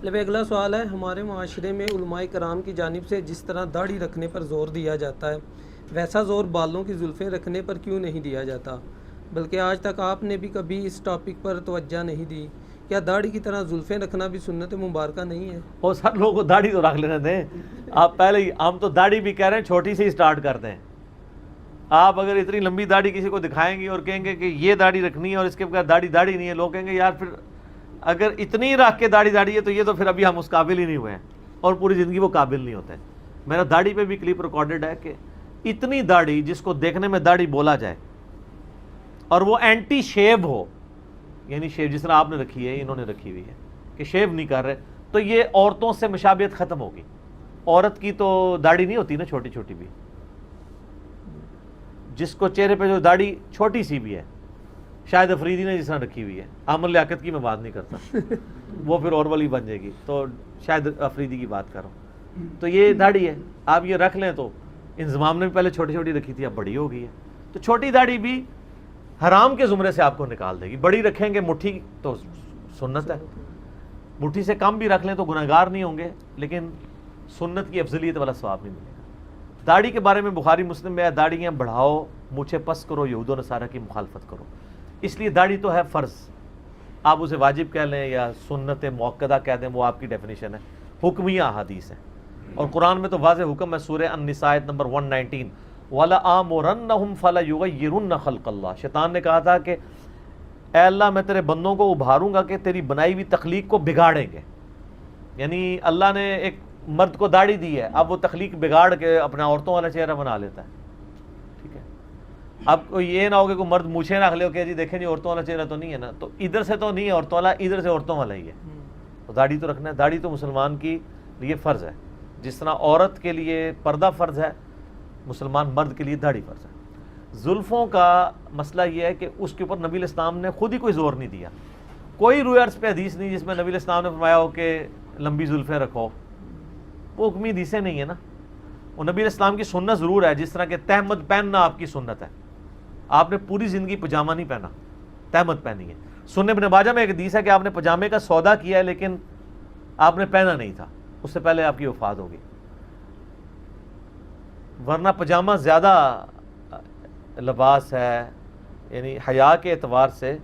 اگلا سوال ہے، ہمارے معاشرے میں علماء کرام کی جانب سے جس طرح داڑھی رکھنے پر زور دیا جاتا ہے ویسا زور بالوں کی زلفیں رکھنے پر کیوں نہیں دیا جاتا؟ بلکہ آج تک آپ نے بھی کبھی اس ٹاپک پر توجہ نہیں دی۔ کیا داڑھی کی طرح زلفیں رکھنا بھی سنت مبارکہ نہیں ہے؟ وہ سر لوگوں کو داڑھی تو رکھ لینے دیں، آپ پہلے ہی، ہم تو داڑھی بھی کہہ رہے ہیں چھوٹی سے ہی سٹارٹ کرتے ہیں۔ آپ اگر اتنی لمبی داڑھی کسی کو دکھائیں گی اور کہیں گے کہ یہ داڑھی رکھنی ہے اور اس کے بغیر داڑھی نہیں ہے، لوگ کہیں گے یار پھر اگر اتنی رکھ کے داڑھی ہے تو یہ تو پھر ابھی ہم اس قابل ہی نہیں ہوئے ہیں، اور پوری زندگی وہ قابل نہیں ہوتے۔ میرا داڑھی پہ بھی کلپ ریکارڈڈ ہے کہ اتنی داڑھی جس کو دیکھنے میں داڑھی بولا جائے اور وہ اینٹی شیو ہو، یعنی شیو جس طرح آپ نے رکھی ہے، انہوں نے رکھی ہوئی ہے کہ شیو نہیں کر رہے، تو یہ عورتوں سے مشابہت ختم ہوگی۔ عورت کی تو داڑھی نہیں ہوتی نا چھوٹی چھوٹی بھی، جس کو چہرے پہ جو داڑھی چھوٹی سی بھی ہے، شاید افریدی نے جس طرح رکھی ہوئی ہے، عامر لیاقت کی میں بات نہیں کرتا، وہ پھر اور والی بن جائے گی، تو شاید افریدی کی بات کروں، تو یہ داڑھی ہے، آپ یہ رکھ لیں تو انضمام نے بھی پہلے چھوٹی چھوٹی رکھی تھی، اب بڑی ہو گئی ہے، تو چھوٹی داڑھی بھی حرام کے زمرے سے آپ کو نکال دے گی۔ بڑی رکھیں گے مٹھی تو سنت ہے، مٹھی سے کم بھی رکھ لیں تو گناہگار نہیں ہوں گے، لیکن سنت کی افضلیت والا ثواب نہیں ملے گا۔ داڑھی کے بارے میں بخاری مسلم میں ہے، داڑھیاں بڑھاؤ، مونچھیں پس کرو، یہود و نصارہ کی مخالفت کرو۔ اس لیے داڑھی تو ہے فرض، آپ اسے واجب کہہ لیں یا سنت مؤکدہ کہہ دیں، وہ آپ کی ڈیفینیشن ہے، حکمیہ احادیث ہے، اور قرآن میں تو واضح حکم ہے، سورہ النساء آیت نمبر 119، وَلَآمُرَنَّهُمْ فَلَيُغَيِّرُنَّ خَلْقَ اللَّهِ۔ شیطان نے کہا تھا کہ اے اللہ میں تیرے بندوں کو ابھاروں گا کہ تیری بنائی ہوئی تخلیق کو بگاڑیں گے، یعنی اللہ نے ایک مرد کو داڑھی دی ہے، اب وہ تخلیق بگاڑ کے اپنا عورتوں والا چہرہ بنا لیتا ہے، ٹھیک ہے۔ اب کوئی یہ نہ ہو کہ کوئی مرد مونچھیں رکھ لے کہ جی دیکھیں جی عورتوں والا چہرہ تو نہیں ہے نا، تو ادھر سے تو نہیں ہے عورتوں والا، ادھر سے عورتوں والا ہی ہے، تو داڑھی تو رکھنا ہے۔ داڑھی تو مسلمان کی لیے فرض ہے، جس طرح عورت کے لیے پردہ فرض ہے، مسلمان مرد کے لیے داڑھی فرض ہے۔ زلفوں کا مسئلہ یہ ہے کہ اس کے اوپر نبی الاسلام نے خود ہی کوئی زور نہیں دیا، کوئی روی عرض پہ حدیث نہیں جس میں نبی الاسلام نے فرمایا ہو کہ لمبی زلفیں رکھو، وہ حکمی حدیثیں نہیں ہیں نا۔ وہ نبی الاسلام کی سنت ضرور ہے، جس طرح کہ تہمت پہننا آپ کی سنت ہے، آپ نے پوری زندگی پجامہ نہیں پہنا، تہمت پہنی ہے۔ سنن ابن ماجہ میں ایک حدیث ہے کہ آپ نے پجامے کا سودا کیا ہے لیکن آپ نے پہنا نہیں تھا، اس سے پہلے آپ کی وفات ہوگی، ورنہ پجامہ زیادہ لباس ہے، یعنی حیا کے اعتبار سے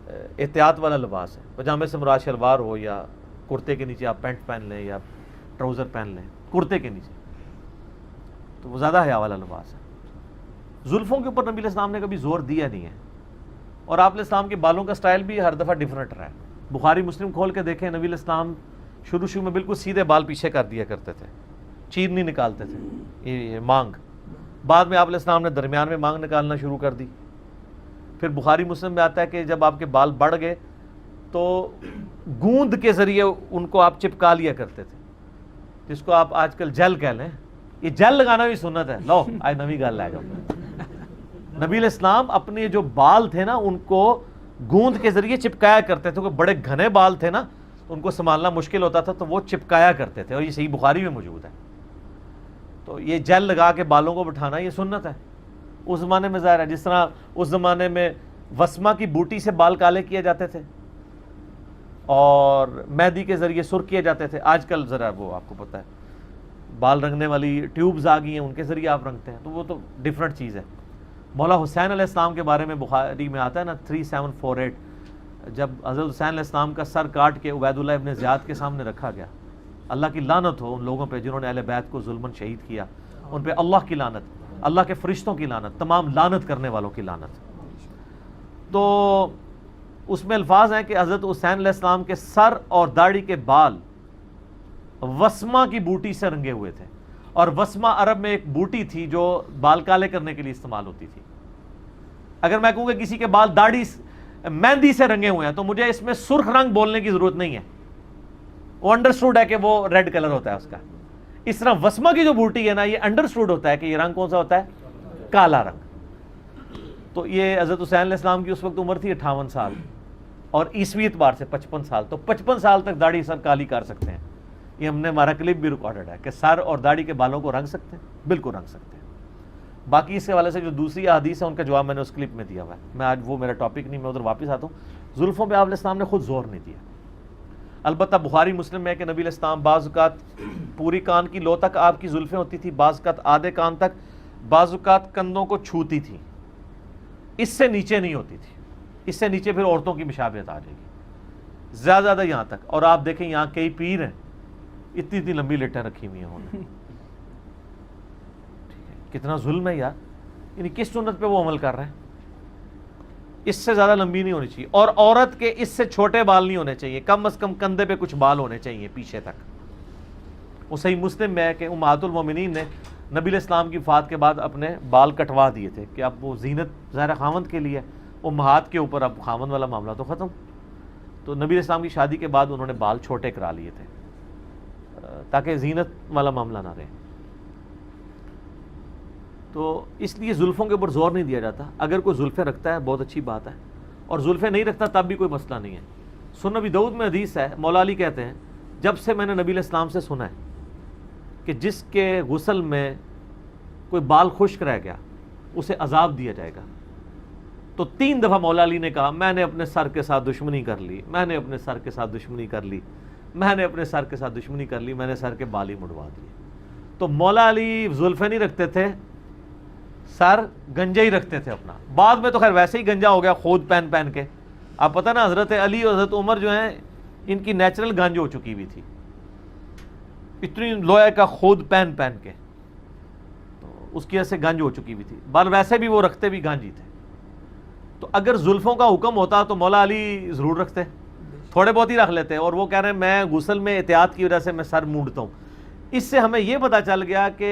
احتیاط والا لباس ہے۔ پجامے سے مراد شلوار ہو یا کرتے کے نیچے آپ پینٹ پہن لیں یا ٹراؤزر پہن لیں کرتے کے نیچے، تو وہ زیادہ حیا والا لباس ہے۔ زلفوں کے اوپر نبی علیہ السلام نے کبھی زور دیا نہیں ہے، اور آپ علیہ السلام کے بالوں کا سٹائل بھی ہر دفعہ ڈیفرنٹ رہا ہے۔ بخاری مسلم کھول کے دیکھیں، نبی علیہ السلام شروع میں بالکل سیدھے بال پیچھے کر دیا کرتے تھے، چیر نہیں نکالتے تھے، یہ مانگ، بعد میں آپ علیہ السلام نے درمیان میں مانگ نکالنا شروع کر دی۔ پھر بخاری مسلم میں آتا ہے کہ جب آپ کے بال بڑھ گئے تو گوند کے ذریعے ان کو آپ چپکا لیا کرتے تھے، جس کو آپ آج کل جیل کہہ لیں، یہ جیل لگانا بھی سنت ہے۔ لو آج نوی گل لے جاؤ، نبی علیہ السلام اپنے جو بال تھے نا ان کو گوند کے ذریعے چپکایا کرتے تھے، کیونکہ بڑے گھنے بال تھے نا، ان کو سنبھالنا مشکل ہوتا تھا تو وہ چپکایا کرتے تھے، اور یہ صحیح بخاری میں موجود ہے۔ تو یہ جیل لگا کے بالوں کو بٹھانا یہ سنت ہے، اس زمانے میں ظاہر ہے، جس طرح اس زمانے میں وسما کی بوٹی سے بال کالے کیے جاتے تھے اور مہندی کے ذریعے سرخ کیے جاتے تھے، آج کل ذرا وہ آپ کو پتہ ہے بال رنگنے والی ٹیوبز آ گئی ہیں، ان کے ذریعے آپ رنگتے ہیں، تو وہ تو ڈیفرنٹ چیز ہے۔ مولا حسین علیہ السلام کے بارے میں بخاری میں آتا ہے نا 3748، جب حضرت حسین علیہ السلام کا سر کاٹ کے عبید اللہ ابن زیاد کے سامنے رکھا گیا، اللہ کی لعنت ہو ان لوگوں پہ جنہوں نے اہل بیت کو ظلماً شہید کیا، ان پہ اللہ کی لعنت، اللہ کے فرشتوں کی لعنت، تمام لعنت کرنے والوں کی لعنت۔ تو اس میں الفاظ ہیں کہ حضرت حسین علیہ السلام کے سر اور داڑھی کے بال وسما کی بوٹی سے رنگے ہوئے تھے، اور وسما عرب میں ایک بوٹی تھی جو بال کالے کرنے کے لیے استعمال ہوتی تھی۔ اگر میں کہوں کہ کسی کے بال داڑھی مہندی سے رنگے ہوئے ہیں تو مجھے اس میں سرخ رنگ بولنے کی ضرورت نہیں ہے، وہ انڈرسٹوڈ ہے کہ وہ ریڈ کلر ہوتا ہے اس کا۔ اس طرح وسما کی جو بوٹی ہے نا، یہ انڈرسٹوڈ ہوتا ہے کہ یہ رنگ کون سا ہوتا ہے، کالا رنگ۔ تو یہ حضرت حسین علیہ السلام کی اس وقت عمر تھی 58 سال، اور عیسوی اعتبار سے 55 سال، تو 55 سال تک داڑھی سر کالی کر سکتے ہیں۔ یہ ہم نے ہمارا کلپ بھی ریکارڈڈ ہے کہ سر اور داڑھی کے بالوں کو رنگ سکتے ہیں، بالکل رنگ سکتے ہیں۔ باقی اس کے حوالے سے جو دوسری احادیث ہے ان کا جواب میں نے اس کلپ میں دیا ہوا ہے، میں آج وہ میرا ٹاپک نہیں، میں ادھر واپس آتا ہوں۔ زلفوں پہ آپ علیہ السلام نے خود زور نہیں دیا، البتہ بخاری مسلم میں ہے کہ نبی علیہ السلام بعض اوقات پوری کان کی لو تک آپ کی زلفیں ہوتی تھی، بعض اوقات آدھے کان تک، بعض اوقات کندھوں کو چھوتی تھی، اس سے نیچے نہیں ہوتی تھی، اس سے نیچے پھر عورتوں کی مشابہت آ جائے گی، زیادہ یہاں تک۔ اور آپ دیکھیں یہاں کئی پیر ہیں اتنی اتنی لمبی لٹیں رکھی ہوئی ہیں انہوں نے، کتنا ظلم ہے یار، یعنی کس سنت پہ وہ عمل کر رہے ہیں؟ اس سے زیادہ لمبی نہیں ہونی چاہیے، اور عورت کے اس سے چھوٹے بال نہیں ہونے چاہیے، کم از کم کندھے پہ کچھ بال ہونے چاہیے پیچھے تک۔ وہ صحیح مسلم میں ہے کہ امہات المومنین نے نبی علیہ السلام کی وفات کے بعد اپنے بال کٹوا دیے تھے کہ اب وہ زینت ظاہر خاوند کے لیے، امہات کے اوپر اب خاوند والا معاملہ تو ختم۔ تو نبی علیہ السلام کی شادی کے بعد انہوں نے بال چھوٹے کرا لیے تھے تاکہ زینت والا معاملہ نہ رہے۔ تو اس لیے زلفوں کے اوپر زور نہیں دیا جاتا، اگر کوئی زلفیں رکھتا ہے بہت اچھی بات ہے، اور زلفیں نہیں رکھتا تب بھی کوئی مسئلہ نہیں ہے۔ سنن ابی داؤد میں حدیث ہے، مولا علی کہتے ہیں جب سے میں نے نبی علیہ السلام سے سنا ہے کہ جس کے غسل میں کوئی بال خشک رہ گیا اسے عذاب دیا جائے گا، تو 3 دفعہ مولا علی نے کہا میں نے اپنے سر کے ساتھ دشمنی کر لی، میں نے اپنے سر کے ساتھ دشمنی کر لی، میں نے اپنے سر کے ساتھ دشمنی کر لی، میں نے سر کے بال ہی مڑوا دیے۔ تو مولا علی زلفیں نہیں رکھتے تھے، سر گنجا ہی رکھتے تھے اپنا۔ بعد میں تو خیر ویسے ہی گنجا ہو گیا خود پہن کے، آپ پتہ نا حضرت علی اور حضرت عمر جو ہیں ان کی نیچرل گنج ہو چکی ہوئی تھی، اتنی لوہے کا خود پہن کے، تو اس کی وجہ سے گنج ہو چکی ہوئی تھی، بال ویسے بھی وہ رکھتے بھی گنج ہی تھے۔ تو اگر زلفوں کا حکم ہوتا تو مولا علی ضرور رکھتے، تھوڑے بہت ہی رکھ لیتے، اور وہ کہہ رہے ہیں میں غسل میں احتیاط کی وجہ سے میں سر مونڈتا ہوں۔ اس سے ہمیں یہ پتہ چل گیا کہ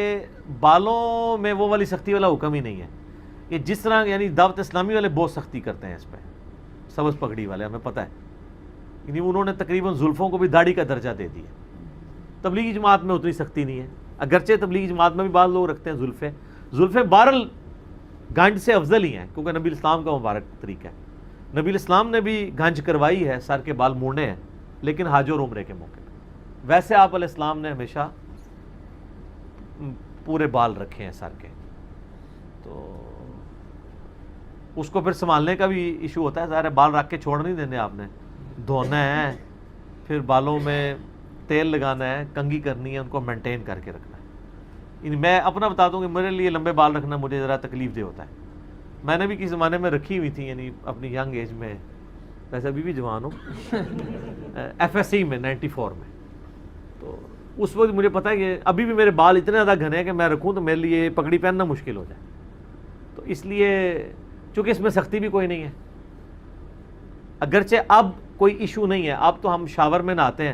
بالوں میں وہ والی سختی والا حکم ہی نہیں ہے، کہ جس طرح یعنی دعوت اسلامی والے بہت سختی کرتے ہیں اس پہ، سبز پگڑی والے، ہمیں پتہ ہے، یعنی انہوں نے تقریباً زلفوں کو بھی داڑھی کا درجہ دے دیا۔ تبلیغی جماعت میں اتنی سختی نہیں ہے، اگرچہ تبلیغی جماعت میں بھی بعض لوگ رکھتے ہیں زلفیں بہرحال گانج سے افضل ہی ہیں، کیونکہ نبی الاسلام کا مبارک طریقہ ہے۔ نبی الاسلام نے بھی گانج کروائی ہے، سر کے بال موڑنے ہیں، لیکن حج اور عمرے کے موقع پہ۔ ویسے آپ علیہ السلام نے ہمیشہ پورے بال رکھے ہیں سر کے، تو اس کو پھر سنبھالنے کا بھی ایشو ہوتا ہے، ظاہر ہے بال رکھ کے چھوڑ نہیں دینے، آپ نے دھونا ہے، پھر بالوں میں تیل لگانا ہے، کنگھی کرنی ہے، ان کو مینٹین کر کے رکھنا ہے۔ یعنی میں اپنا بتا دوں کہ میرے لیے لمبے بال رکھنا مجھے ذرا تکلیف دہ ہوتا ہے، میں نے بھی کسی زمانے میں رکھی ہوئی تھی، یعنی اپنی ینگ ایج میں، ویسے ابھی بھی جوان ہوں، FSC میں 94 میں، تو اس وقت مجھے پتا ہے کہ ابھی بھی میرے بال اتنے زیادہ گھنے ہیں کہ میں رکھوں تو میرے لیے پگڑی پہننا مشکل ہو جائے، تو اس لیے چونکہ اس میں سختی بھی کوئی نہیں ہے، اگرچہ اب کوئی ایشو نہیں ہے، اب تو ہم شاور میں نہاتے ہیں،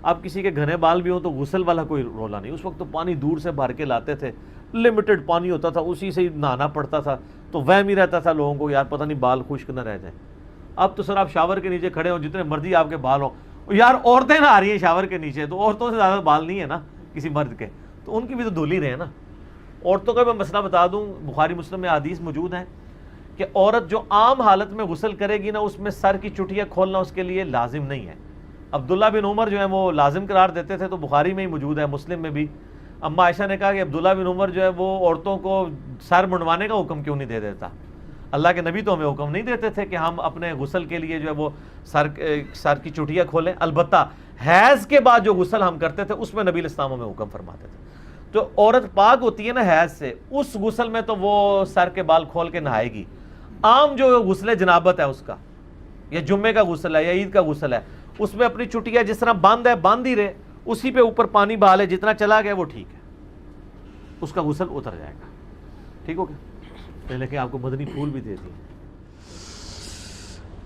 اب کسی کے گھنے بال بھی ہوں تو غسل والا کوئی رولا نہیں، اس وقت تو پانی دور سے بھر کے لاتے تھے، لمیٹڈ پانی ہوتا تھا، اسی سے ہی نہانا پڑتا تھا، تو وہم ہی رہتا تھا لوگوں کو یار پتہ نہیں بال خشک نہ رہ جائیں۔ اب تو سر آپ شاور کے نیچے کھڑے ہوں، جتنے مرضی آپ کے بال ہوں، یار عورتیں نہ آ رہی ہیں شاور کے نیچے، تو عورتوں سے زیادہ بال نہیں ہے نا کسی مرد کے، تو ان کی بھی تو دھل ہی رہے ہیں نا۔ عورتوں کا میں مسئلہ بتا دوں، بخاری مسلم میں حدیث موجود ہے کہ عورت جو عام حالت میں غسل کرے گی نا، اس میں سر کی چٹیاں کھولنا اس کے لیے لازم نہیں ہے۔ عبداللہ بن عمر جو ہے وہ لازم قرار دیتے تھے، تو بخاری میں ہی موجود ہے، مسلم میں بھی۔ اما عائشہ نے کہا کہ عبداللہ بن عمر جو ہے وہ عورتوں کو سر منڈوانے کا حکم کیوں نہیں دے دیتا؟ اللہ کے نبی تو ہمیں حکم نہیں دیتے تھے کہ ہم اپنے غسل کے لیے جو ہے وہ سر کی چٹیاں کھولیں، البتہ حیض کے بعد جو غسل ہم کرتے تھے اس میں نبی علیہ السلام ہمیں حکم فرماتے تھے۔ جو عورت پاک ہوتی ہے نا حیض سے، اس غسل میں تو وہ سر کے بال کھول کے نہائے گی۔ عام جو غسل جنابت ہے اس کا، یا جمعے کا غسل ہے یا عید کا غسل ہے، اس میں اپنی چٹیاں جس طرح بند ہے بند ہی رہے، اسی پہ اوپر پانی بہا لے، جتنا چلا گیا وہ ٹھیک ہے، اس کا غسل اتر جائے گا، ٹھیک ہو گیا۔ لیکن آپ کو مدنی پھول بھی دے دی۔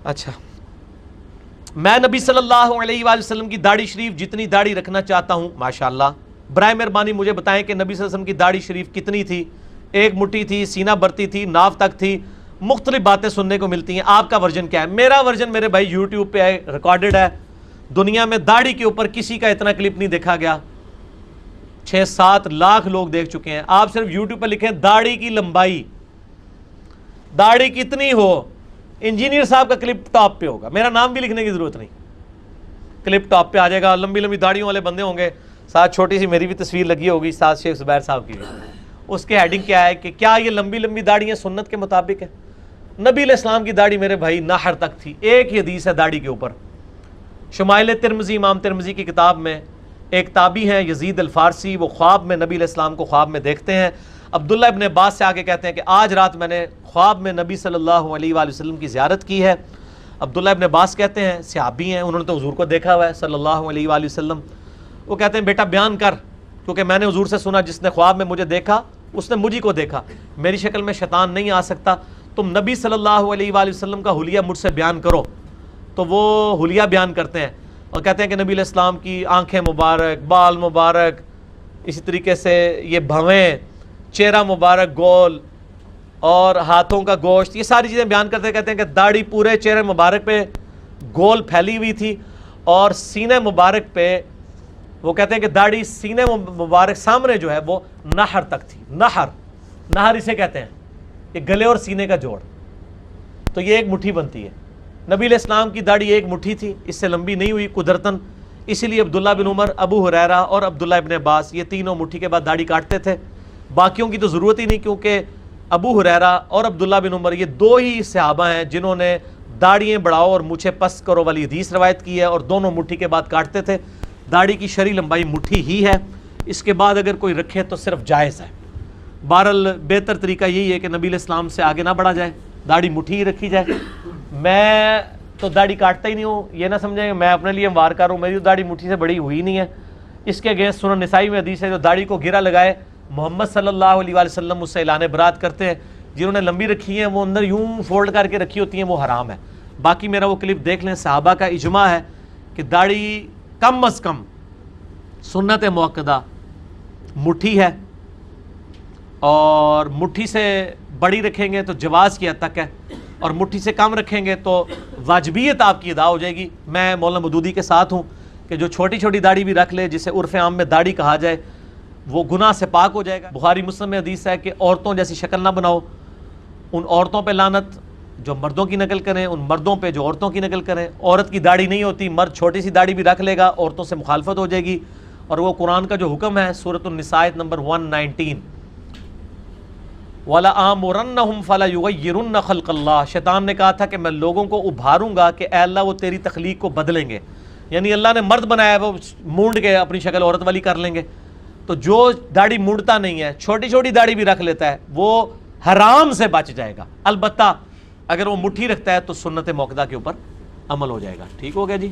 اچھا، میں نبی صلی اللہ علیہ وآلہ وسلم کی داڑھی شریف جتنی داڑھی رکھنا چاہتا ہوں، ماشاءاللہ، برائے مہربانی مجھے بتائیں کہ نبی صلی اللہ علیہ وسلم کی داڑھی شریف کتنی تھی؟ 1 مٹھی تھی، سینہ برتی تھی، ناف تک تھی، مختلف باتیں سننے کو ملتی ہیں۔ آپ کا ورژن کیا ہے؟ میرا ورژن میرے بھائی یوٹیوب پہ ہے، ریکارڈڈ ہے، دنیا میں داڑھی کے اوپر کسی کا اتنا کلپ نہیں دیکھا گیا، 6-7 لاکھ لوگ دیکھ چکے ہیں۔ آپ صرف یوٹیوب پہ لکھیں داڑھی کی لمبائی، داڑھی کتنی ہو، انجینئر صاحب کا کلپ ٹاپ پہ ہوگا، میرا نام بھی لکھنے کی ضرورت نہیں، کلپ ٹاپ پہ آ جائے گا، لمبی لمبی داڑھیوں والے بندے ہوں گے، ساتھ چھوٹی سی میری بھی تصویر لگی ہوگی، ساتھ شیخ زبیر صاحب کی بھی، اس کے ہیڈنگ کیا ہے کہ کیا یہ لمبی لمبی داڑھیاں سنت کے مطابق ہے؟ نبی علیہ السلام کی داڑھی میرے بھائی ناحر تک تھی، ایک ہی حدیث ہے داڑھی کے اوپر، شمائل ترمذی، امام ترمذی کی کتاب میں ایک تابعی ہیں یزید الفارسی، وہ خواب میں نبی علیہ السلام کو خواب میں دیکھتے ہیں. عبداللہ ابن عباس سے آگے کہتے ہیں کہ آج رات میں نے خواب میں نبی صلی اللہ علیہ وآلہ وسلم کی زیارت کی ہے. عبداللہ ابن عباس کہتے ہیں، صحابی ہیں، انہوں نے تو حضور کو دیکھا ہوا ہے صلی اللہ علیہ وآلہ وسلم. وہ کہتے ہیں بیٹا بیان کر، کیونکہ میں نے حضور سے سنا جس نے خواب میں مجھے دیکھا اس نے مجھے کو دیکھا، میری شکل میں شیطان نہیں آ سکتا، تم نبی صلی اللہ علیہ وآلہ وسلم کا حلیہ مجھ سے بیان کرو. تو وہ حلیہ بیان کرتے ہیں اور کہتے ہیں کہ نبی علیہ السلام کی آنکھیں مبارک، بال مبارک، اسی طریقے سے یہ بھویں، چہرہ مبارک گول اور ہاتھوں کا گوشت، یہ ساری چیزیں بیان کرتے ہیں. کہتے ہیں کہ داڑھی پورے چہرے مبارک پہ گول پھیلی ہوئی تھی اور سینے مبارک پہ، وہ کہتے ہیں کہ داڑھی سینے مبارک سامنے جو ہے وہ نہر تک تھی. نہر اسے کہتے ہیں کہ گلے اور سینے کا جوڑ، تو یہ ایک مٹھی بنتی ہے. نبی علیہ السلام کی داڑھی ایک مٹھی تھی، اس سے لمبی نہیں ہوئی قدرتاً، اسی لیے عبداللہ بن عمر، ابو ہریرہ اور عبداللہ ابن عباس یہ تینوں مٹھی کے بعد داڑھی کاٹتے تھے. باقیوں کی تو ضرورت ہی نہیں، کیونکہ ابو ہریرہ اور عبداللہ بن عمر یہ دو ہی صحابہ ہیں جنہوں نے داڑھیاں بڑھاؤ اور مونچھیں پس کرو والی حدیث روایت کی ہے، اور دونوں مٹھی کے بعد کاٹتے تھے. داڑھی کی شرعی لمبائی مٹھی ہی ہے، اس کے بعد اگر کوئی رکھے تو صرف جائز ہے. بہرحال بہتر طریقہ یہی ہے کہ نبی علیہ السلام سے آگے نہ بڑھا جائے، داڑھی مٹھی ہی رکھی جائے. میں تو داڑھی کاٹتا ہی نہیں ہوں، یہ نہ سمجھیں کہ میں اپنے لیے ہموار کر ہوں، میری تو داڑھی مٹھی سے بڑی ہوئی نہیں ہے. اس کے اگینسٹ سنن نسائی میں حدیث ہے، جو داڑھی کو گرہ لگائے محمد صلی اللہ علیہ وآلہ وسلم اس سے اعلان برات کرتے ہیں. جنہوں نے لمبی رکھی ہیں وہ اندر یوں فولڈ کر کے رکھی ہوتی ہیں، وہ حرام ہے. باقی میرا وہ کلپ دیکھ لیں، صحابہ کا اجماع ہے کہ داڑھی کم از کم سنت موقدہ مٹھی ہے، اور مٹھی سے بڑی رکھیں گے تو جواز کی حد تک ہے، اور مٹھی سے کم رکھیں گے تو واجبیت آپ کی ادا ہو جائے گی. میں مولانا مودودی کے ساتھ ہوں کہ جو چھوٹی چھوٹی داڑھی بھی رکھ لے، جسے عرف عام میں داڑھی کہا جائے، وہ گناہ سے پاک ہو جائے گا. بخاری مسلم میں حدیث ہے کہ عورتوں جیسی شکل نہ بناؤ، ان عورتوں پہ لعنت جو مردوں کی نقل کریں، ان مردوں پہ جو عورتوں کی نقل کریں. عورت کی داڑھی نہیں ہوتی، مرد چھوٹی سی داڑھی بھی رکھ لے گا عورتوں سے مخالفت ہو جائے گی. اور وہ قرآن کا جو حکم ہے سورۃ النساء نمبر 119، وَلَآمُرَنَّهُمْ فَلَيُغَيِّرُنَّ خَلْقَ اللَّهِ، شیطان نے کہا تھا کہ میں لوگوں کو ابھاروں گا کہ اے اللہ وہ تیری تخلیق کو بدلیں گے، یعنی اللہ نے مرد بنایا ہے وہ مونڈ کے اپنی شکل عورت والی کر لیں گے. تو جو داڑھی مونڈتا نہیں ہے، چھوٹی چھوٹی داڑھی بھی رکھ لیتا ہے، وہ حرام سے بچ جائے گا. البتہ اگر وہ مٹھی رکھتا ہے تو سنت موقدہ کے اوپر عمل ہو جائے گا. ٹھیک ہو گیا جی.